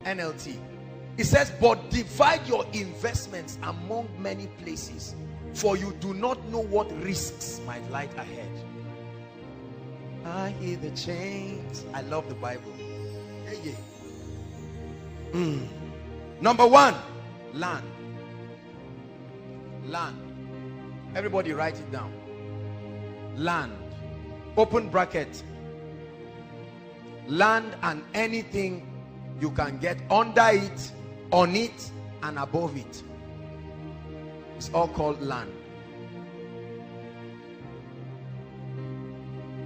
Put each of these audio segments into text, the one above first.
NLT. It says, but divide your investments among many places, for you do not know what risks might lie ahead. I hear the chains. I love the Bible. Yeah, yeah. Number one, land. Land. Everybody write it down. Land. Open bracket. Land and anything you can get under it, on it, and above it. It's all called land.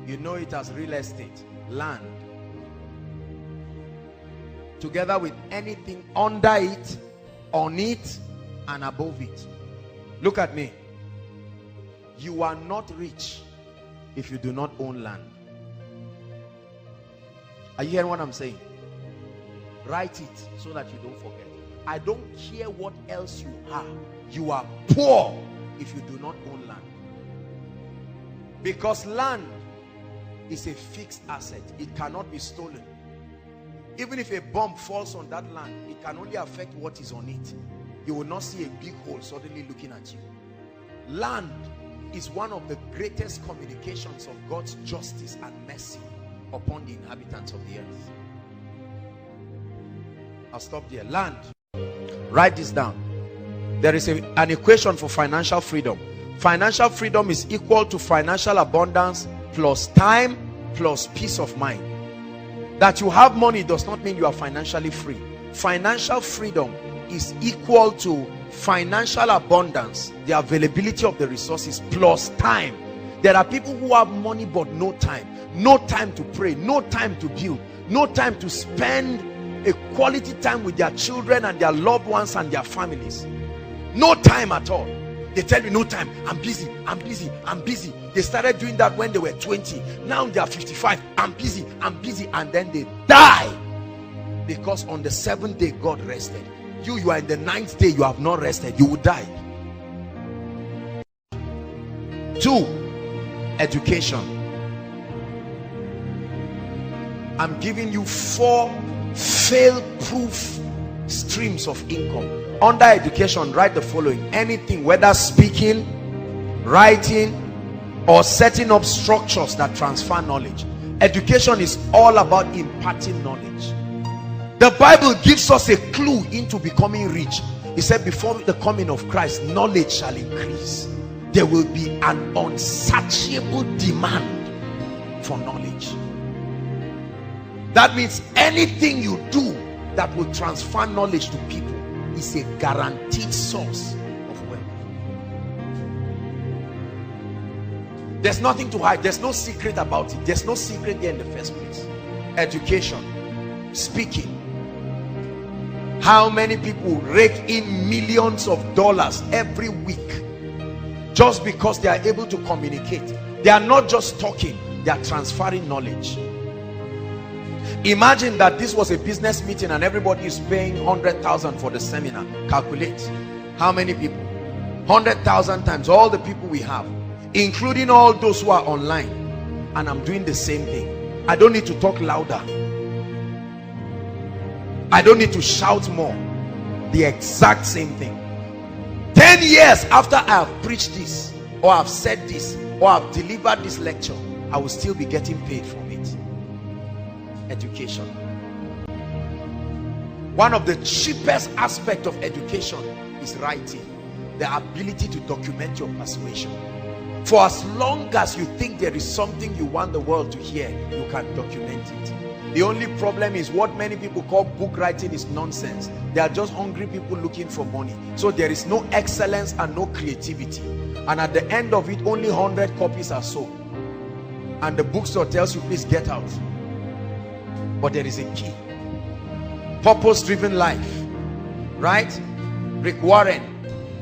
You know it as real estate. Land. Together with anything under it, on it, and above it. Look at me. You are not rich if you do not own land. Are you hearing what I'm saying? Write it so that you don't forget. I don't care what else you are poor if you do not own land. Because land is a fixed asset. It cannot be stolen. Even if a bomb falls on that land, it can only affect what is on it. You will not see a big hole suddenly looking at you. Land is one of the greatest communications of God's justice and mercy upon the inhabitants of the earth. I'll stop there. Land. Write this down. There is an equation for financial freedom. Financial freedom is equal to financial abundance plus time plus peace of mind. That you have money does not mean you are financially free. Financial freedom is equal to financial abundance, the availability of the resources, plus time. There are people who have money but no time. No time to pray, no time to build, no time to spend a quality time with their children and their loved ones and their families. No time at all. They tell you no time, I'm busy, I'm busy, I'm busy. They started doing that when they were 20. Now they are 55. I'm busy, and then they die. Because on the 7th day God rested. You are in the 9th day, you have not rested, you will die. 2, education. I'm giving you 4 fail-proof streams of income. Under education, write the following: anything, whether speaking, writing, or setting up structures that transfer knowledge. Education is all about imparting knowledge. The Bible gives us a clue into becoming rich. He said, before the coming of Christ, knowledge shall increase. There will be an unsatiable demand for knowledge. That means anything you do that will transfer knowledge to people is a guaranteed source of wealth. There's nothing to hide. There's no secret about it. There's no secret there in the first place. Education, speaking. How many people rake in millions of dollars every week just because they are able to communicate? They are not just talking, they are transferring knowledge. Imagine that this was a business meeting and everybody is paying 100,000 for the seminar. Calculate how many people. 100,000 times all the people we have, including all those who are online. And I'm doing the same thing. I don't need to talk louder. I don't need to shout more. The exact same thing. 10 years after I have preached this, or I've said this, or I've delivered this lecture, I will still be getting paid from it. Education. One of the cheapest aspects of education is writing. The ability to document your persuasion. For as long as you think there is something you want the world to hear, you can document it. The only problem is what many people call book writing is nonsense. They are just hungry people looking for money. So there is no excellence and no creativity. And at the end of it, only 100 copies are sold. And the bookstore tells you, please get out. But there is a key. Purpose-driven life. Right? Rick Warren,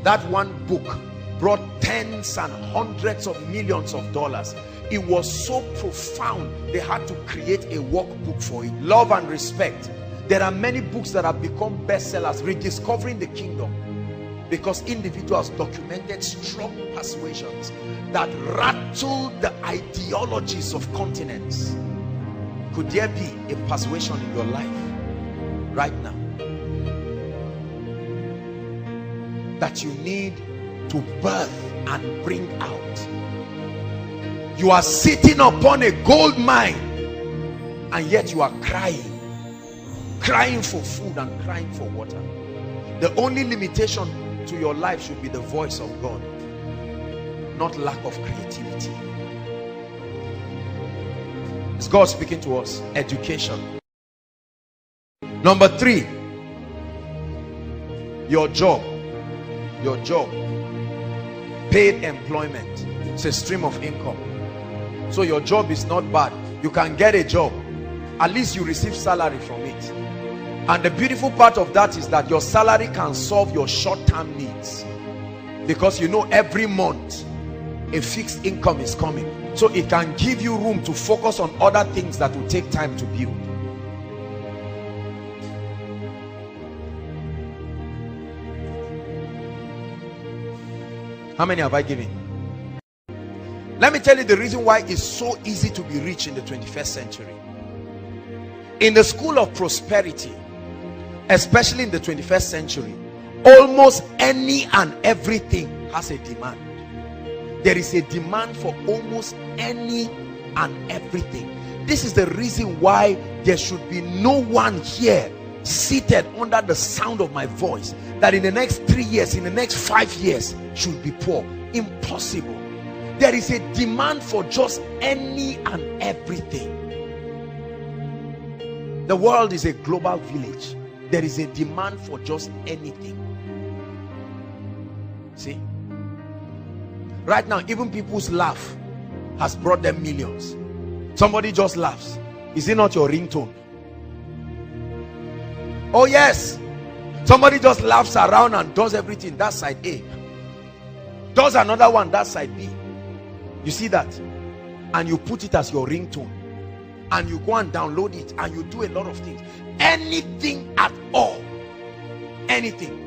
that one book brought tens and hundreds of millions of dollars. It was so profound, they had to create a workbook for it. Love and Respect. There are many books that have become bestsellers. Rediscovering the Kingdom. Because individuals documented strong persuasions that rattled the ideologies of continents. Could there be a persuasion in your life? right now that you need to birth and bring out. You are sitting upon a gold mine and yet you are crying for food and crying for water. The only limitation to your life should be the voice of God, not lack of creativity. Is God speaking to us? Education. Number 3, your job. Your job, paid employment. It's a stream of income. So your job is not bad. You can get a job, at least you receive salary from it. And the beautiful part of that is that your salary can solve your short-term needs, because you know every month a fixed income is coming, so it can give you room to focus on other things that will take time to build. How many have I given? Let me tell you the reason why it's so easy to be rich in the 21st century. In the school of prosperity, especially in the 21st century, almost any and everything has a demand. There is a demand for almost any and everything. This is the reason why there should be no one here seated under the sound of my voice that in the next 3 years, in the next 5 years should be poor. Impossible. There is a demand for just any and everything. The world is a global village. There is a demand for just anything. See, right now even people's laugh has brought them millions. Somebody just laughs. Is it not your ringtone? Oh yes, somebody just laughs around and does everything. That's side A. Does another one, that's side B. You see that? And you put it as your ringtone, and you go and download it, and you do a lot of things. Anything at all. Anything.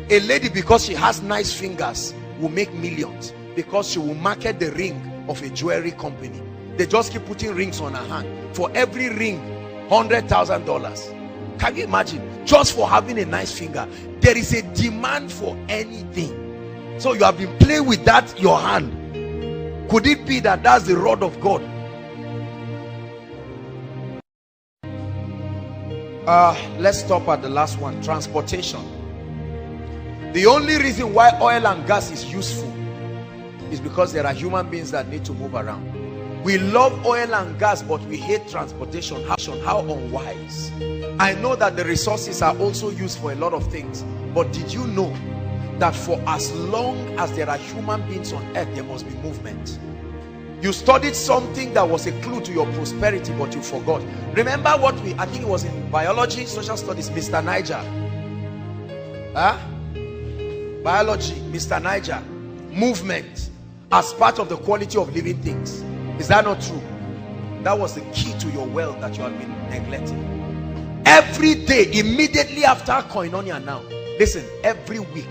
A lady, because she has nice fingers, will make millions because she will market the ring of a jewelry company. They just keep putting rings on her hand. For every ring, $100,000. Can you imagine? Just for having a nice finger. There is a demand for anything. So you have been playing with that, your hand. Could it be that that's the rod of God? Let's stop at the last one. Transportation. The only reason why oil and gas is useful is because there are human beings that need to move around. We love oil and gas, but we hate transportation. How unwise. I know that the resources are also used for a lot of things, but did you know that for as long as there are human beings on earth, there must be movement? You studied something that was a clue to your prosperity, but you forgot. Remember what I think it was in biology, social studies, Mr. Niger. Biology, Mr. Niger. Movement as part of the quality of living things. Is that not true? That was the key to your wealth that you have been neglecting. Every day, immediately after Koinonia now, listen, every week,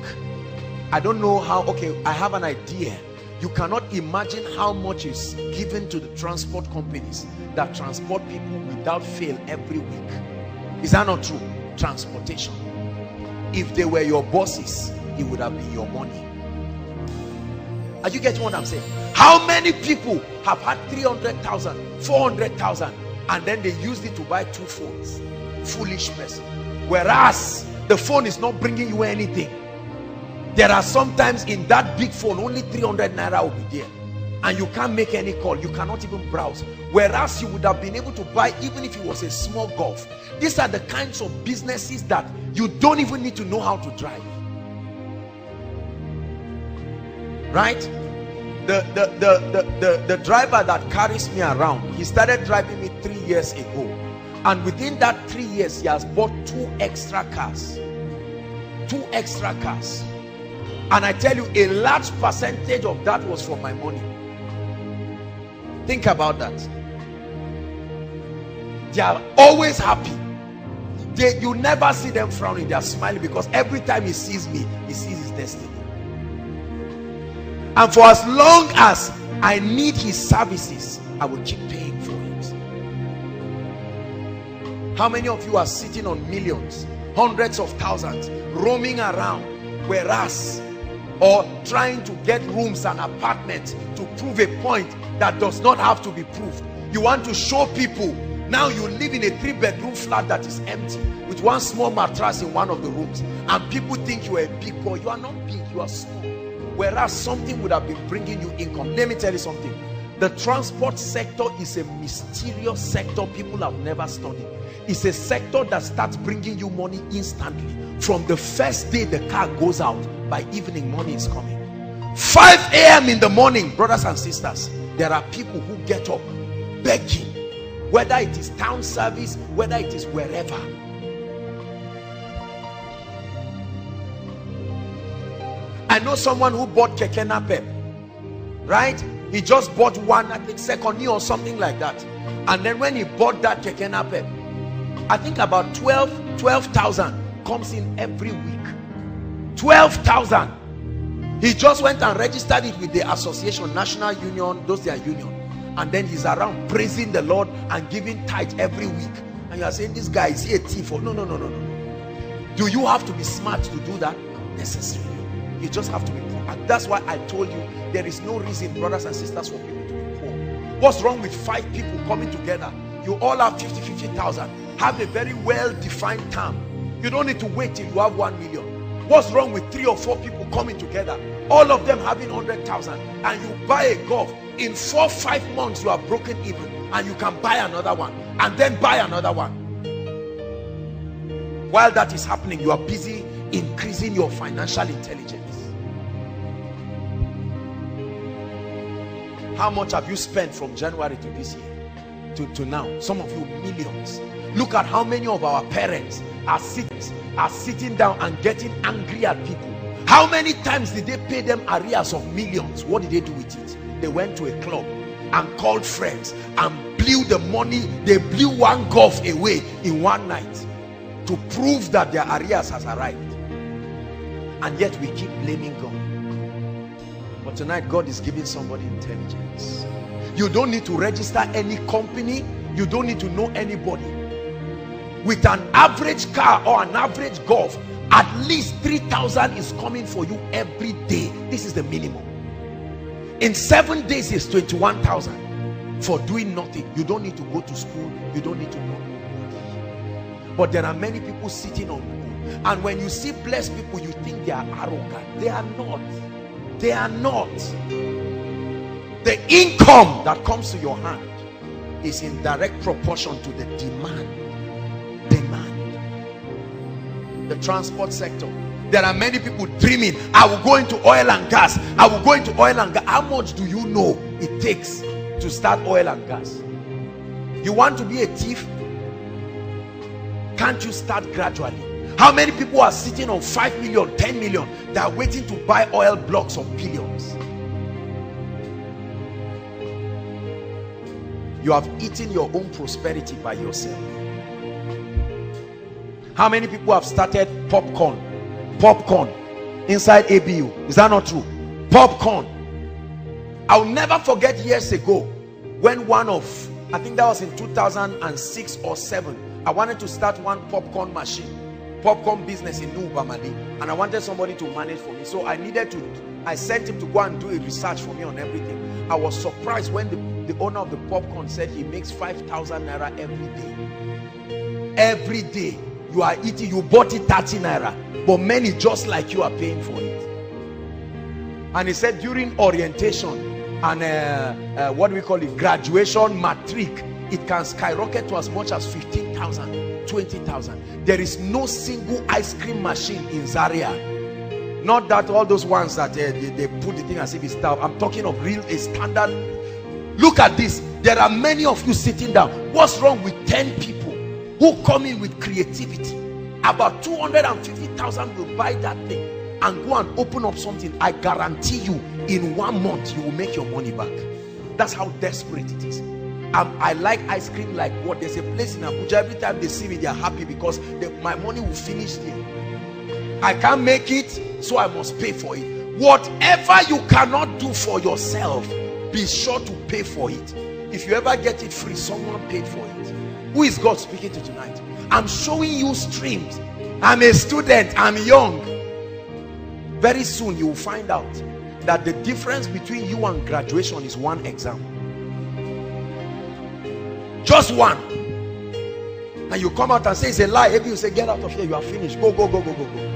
I don't know how, okay, I have an idea. You cannot imagine how much is given to the transport companies that transport people without fail every week. Is that not true? Transportation. If they were your bosses, it would have been your money. Are you getting what I'm saying? How many people have had 300,000, 400,000, and then they used it to buy 2 phones? Foolish person. Whereas the phone is not bringing you anything. There are sometimes in that big phone only 300 naira will be there, and you can't make any call. You cannot even browse. Whereas you would have been able to buy, even if it was a small golf. These are the kinds of businesses that you don't even need to know how to drive. Right? The driver that carries me around, he started driving me 3 years ago, and within that 3 years he has bought 2 extra cars. 2 extra cars. And I tell you, a large percentage of that was from my money. Think about that. They are always happy. You never see them frowning. They are smiling because every time he sees me, he sees his destiny. And for as long as I need his services, I will keep paying for How many of you are sitting on millions, hundreds of thousands, roaming around, whereas, or trying to get rooms and apartments to prove a point that does not have to be proved? You want to show people. Now you live in a 3-bedroom flat that is empty with one small mattress in one of the rooms, and people think you are a big boy. You are not big, you are small. Whereas something would have been bringing you income. Let me tell you something. The transport sector is a mysterious sector people have never studied. It's a sector that starts bringing you money instantly. From the first day the car goes out, by evening money is coming. 5 a.m. in the morning, brothers and sisters, there are people who get up begging, whether it is town service, whether it is wherever. I know someone who bought Keke Napep, right? He just bought one, I think second year or something like that. And then when he bought that Keke Napep, I think about 12,000 comes in every week. 12,000. He just went and registered it with the association, national union, those their union. And then he's around praising the Lord and giving tithe every week. And you are saying, this guy, is he a thief? Or no. Do you have to be smart to do that? Not necessarily. You just have to be poor. And that's why I told you, there is no reason, brothers and sisters, for people to be poor. What's wrong with 5 people coming together? You all have 50,000. Have a very well-defined term. You don't need to wait till you have 1 million. What's wrong with 3 or 4 people coming together, all of them having 100,000, and you buy a golf? In 4-5 months you are broken even, and you can buy another one, and then buy another one. While that is happening, you are busy increasing your financial intelligence. How much have you spent from January to this year to now? Some of you, millions. Look at how many of our parents are sitting down and getting angry at people. How many times did they pay them arrears of millions? What did they do with it? They went to a club and called friends and blew the money. They blew one golf away in one night to prove that their arrears has arrived. And yet we keep blaming God. But tonight God is giving somebody intelligence. You don't need to register any company. You don't need to know anybody. With an average car or an average golf, at least 3,000 is coming for you every day. This is the minimum. In 7 days is 21,000 for doing nothing. You don't need to go to school. You don't need to know anybody. But there are many people sitting on people, and when you see blessed people, you think they are arrogant. They are not. They are not. The income that comes to your hand is in direct proportion to the demand. The transport sector. There are many people dreaming, I will go into oil and gas. I will go into oil and gas. How much do you know it takes to start oil and gas? You want to be a thief? Can't you start gradually? How many people are sitting on 5 million, 10 million? They are waiting to buy oil blocks of billions. You have eaten your own prosperity by yourself. How many people have started popcorn inside ABU? Is that not true? Popcorn. I'll never forget years ago when I think that was in 2006 or 7, I wanted to start one popcorn business in New Bamadi, and I wanted somebody to manage for me. So I sent him to go and do a research for me on everything. I was surprised when the owner of the popcorn said he makes 5,000 naira every day. Every day. You are eating, you bought it 30 naira, but many just like you are paying for it. And he said during orientation and what do we call it, graduation, matric, it can skyrocket to as much as 15,000, 20,000. There is no single ice cream machine in Zaria. Not that all those ones that they put the thing as if it's stuff. I'm talking of real, a standard. Look at this. There are many of you sitting down. What's wrong with 10 people who come in with creativity? About 250,000 will buy that thing and go and open up something. I guarantee you, in 1 month you will make your money back. That's how desperate it is. I like ice cream like what? There's a place in Abuja, every time they see me they are happy because my money will finish there. I can't make it, so I must pay for it. Whatever you cannot do for yourself, be sure to pay for it. If you ever get it free, someone paid for it. Who is God speaking to tonight? I'm showing you streams. I'm a student, I'm young. Very soon you will find out that the difference between you and graduation is one exam. Just one. And you come out and say it's a lie. Maybe you say, get out of here, you are finished. Go, go, go, go, go, go.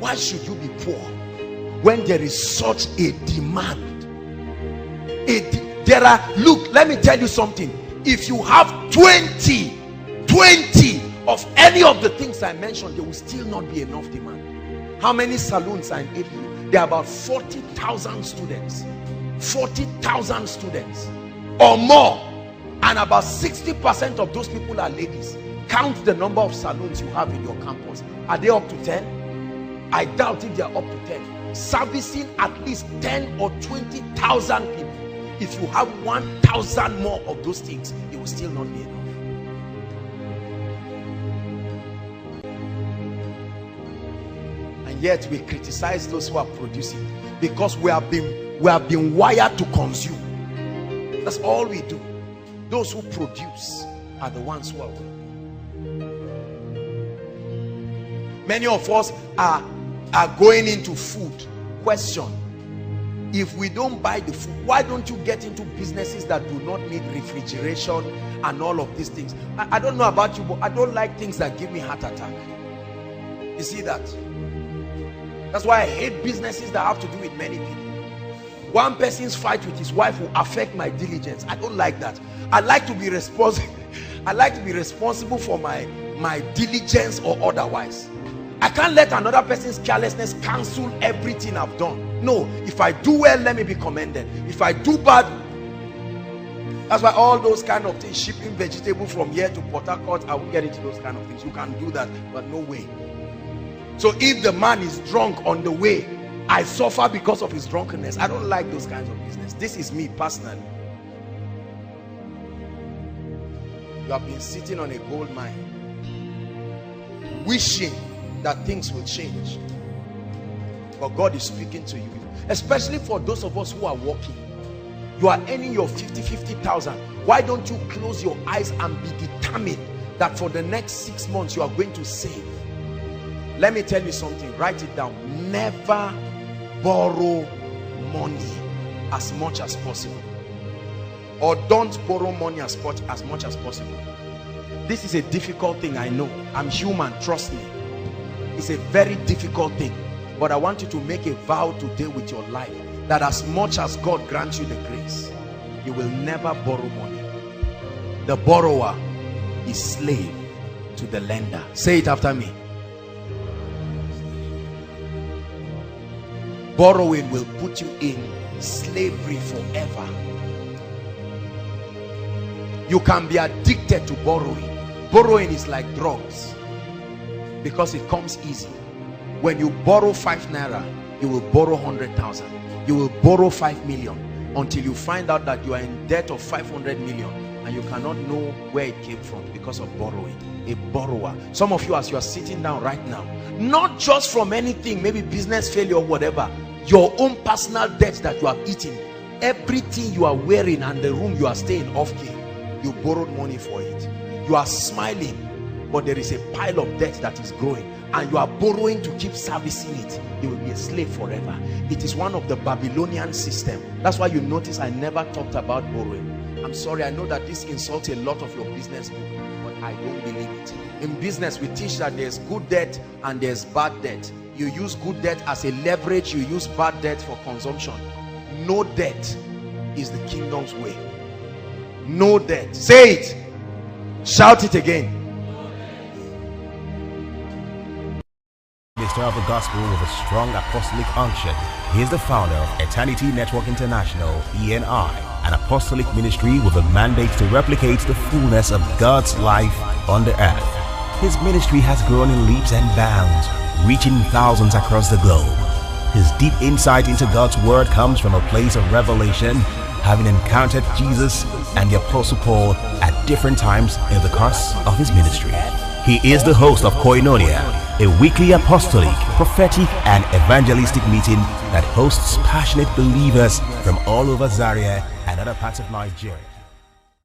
Why should you be poor when there is such a demand? Look, let me tell you something. If you have 20 of any of the things I mentioned, there will still not be enough demand. How many saloons are in Italy? There are about 40,000 students. 40,000 students or more, and about 60% of those people are ladies. Count the number of saloons you have in your campus. Are they up to 10? I doubt if they are up to 10. Servicing at least 10 or 20,000 people. If you have 1,000 more of those things, it will still not be enough. And yet we criticize those who are producing, because we have been wired to consume. That's all we do. Those who produce are the ones who are winning. Many of us are going into food. Question: if we don't buy the food, why don't you get into businesses that do not need refrigeration and all of these things? I don't know about you, but I don't like things that give me heart attack. You see that? That's why I hate businesses that have to do with many people. One person's fight with his wife will affect my diligence. I don't like that. I like to be responsible. I like to be responsible for my diligence or otherwise. I can't let another person's carelessness cancel everything I've done. No, if I do well, let me be commended. If I do bad, that's why all those kind of things, shipping vegetable from here to Port Harcourt, I won't get into those kind of things. You can do that, but no way. So if the man is drunk on the way, I suffer because of his drunkenness. I don't like those kinds of business. This is me personally. You have been sitting on a gold mine, wishing that things will change, but God is speaking to you. Especially for those of us who are working, you are earning your 50,000. Why don't you close your eyes and be determined that for the next 6 months you are going to save? Let me tell you something, write it down. Never borrow money as much as possible, or don't borrow money as much as possible. This is a difficult thing, I know. I'm human, trust me. It's a very difficult thing, but I want you to make a vow today with your life that as much as God grants you the grace, you will never borrow money. The borrower is slave to the lender. Say it after me. Borrowing will put you in slavery forever. You can be addicted to borrowing. Borrowing is like drugs because it comes easy. When you borrow 5 naira, you will borrow 100,000. You will borrow 5 million until you find out that you are in debt of 500 million and you cannot know where it came from because of borrowing. A borrower. Some of you, as you are sitting down right now, not just from anything, maybe business failure or whatever, your own personal debt that you have eaten, everything you are wearing and the room you are staying off key, you borrowed money for it. You are smiling, but there is a pile of debt that is growing and you are borrowing to keep servicing it. You will be a slave forever. It is one of the Babylonian system. That's why you notice I never talked about borrowing. I'm sorry, I know that this insults a lot of your business people, but I don't believe it. In business, we teach that there's good debt and there's bad debt. You use good debt as a leverage, you use bad debt for consumption. No debt is the kingdom's way. No debt. Say it. Shout it again. Minister of the gospel with a strong apostolic unction. He is the founder of Eternity Network International, ENI, an apostolic ministry with a mandate to replicate the fullness of God's life on the earth. His ministry has grown in leaps and bounds, reaching thousands across the globe. His deep insight into God's word comes from a place of revelation, having encountered Jesus and the Apostle Paul at different times in the course of his ministry. He is the host of Koinonia, a weekly apostolic, prophetic and evangelistic meeting that hosts passionate believers from all over Zaria and other parts of Nigeria.